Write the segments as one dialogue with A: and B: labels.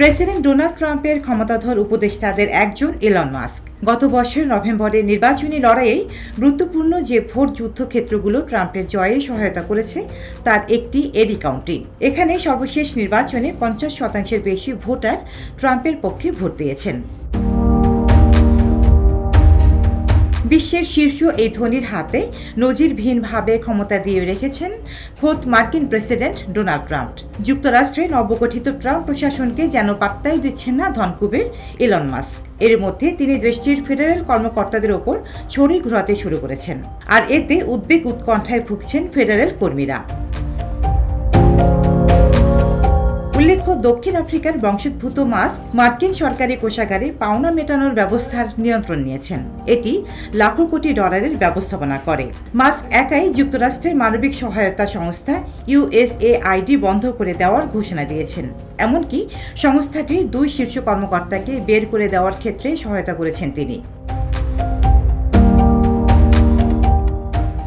A: President Donald ট্রাম্পের ক্ষমতাধর উপদেষ্টাদের একজন এলন মাস্ক গত বছর নভেম্বরে নির্বাচনী লড়াইয়ে গুরুত্বপূর্ণ যে ভোট যুদ্ধক্ষেত্রগুলো ট্রাম্পের জয়ে সহায়তা করেছে তার একটি এডি কাউন্টি। এখানে সর্বশেষ নির্বাচনে 50% বেশি ভোটার ট্রাম্পের পক্ষে ভোট দিয়েছেন। বিশ্বের শীর্ষ এই ধনীর হাতে নজিরবিহীনভাবে ক্ষমতা দিয়ে রেখেছেন খোদ মার্কিন প্রেসিডেন্ট ডোনাল্ড ট্রাম্প। যুক্তরাষ্ট্রে নবগঠিত ট্রাম্প প্রশাসনকে যেন পাত্তাই দিচ্ছেন না ধনকুবের এলন মাস্ক। এর মধ্যে তিনি দেশটির ফেডারেল কর্মকর্তাদের ওপর ছড়ি ঘোরাতে শুরু করেছেন, আর এতে উদ্বেগ উৎকণ্ঠায় ভুগছেন ফেডারেল কর্মীরা। উল্লেখ্য, দক্ষিণ আফ্রিকার বংশোদ্ভূত মাস্ক মার্কিন সরকারি কোষাগারে পাওনা মেটানোর ব্যবস্থার নিয়ন্ত্রণ নিয়েছেন। এটি লাখো কোটি ডলারের ব্যবস্থাপনা করে। মাস্ক একাই যুক্তরাষ্ট্রের মানবিক সহায়তা সংস্থা USAID বন্ধ করে দেওয়ার ঘোষণা দিয়েছেন। এমনকি সংস্থাটির 2 শীর্ষ কর্মকর্তাকে বের করে দেওয়ার ক্ষেত্রে সহায়তা করেছেন তিনি।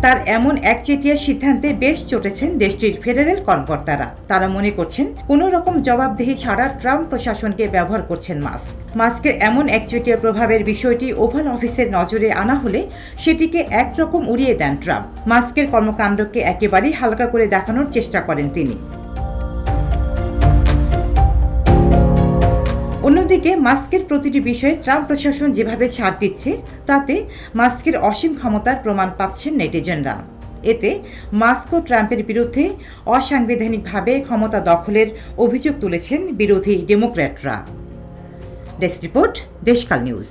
A: তার এমন একচেটিয়া সিদ্ধান্তে বেশ চটেছেন দেশটির ফেডারেল কর্মকর্তারা। তারা মনে করছেন কোনো রকম জবাবদিহি ছাড়া ট্রাম্প প্রশাসনকে ব্যবহার করছেন মাস্ক। মাস্কের এমন একচেটিয়া প্রভাবের বিষয়টি ওভাল অফিসের নজরে আনা হলে সেটিকে একরকম উড়িয়ে দেন ট্রাম্প। মাস্কের কর্মকাণ্ডকে একেবারেই হালকা করে দেখানোর চেষ্টা করেন তিনি। অন্যদিকে মাস্কের প্রতিটি বিষয়ে ট্রাম্প প্রশাসন যেভাবে ছাড় দিচ্ছে তাতে মাস্কের অসীম ক্ষমতার প্রমাণ পাচ্ছেন নেটিজেনরা। এতে মাস্ক ও ট্রাম্পের বিরুদ্ধে অসাংবিধানিকভাবে ক্ষমতা দখলের অভিযোগ তুলেছেন বিরোধী ডেমোক্র্যাটরা। Desk report, Deshkal news.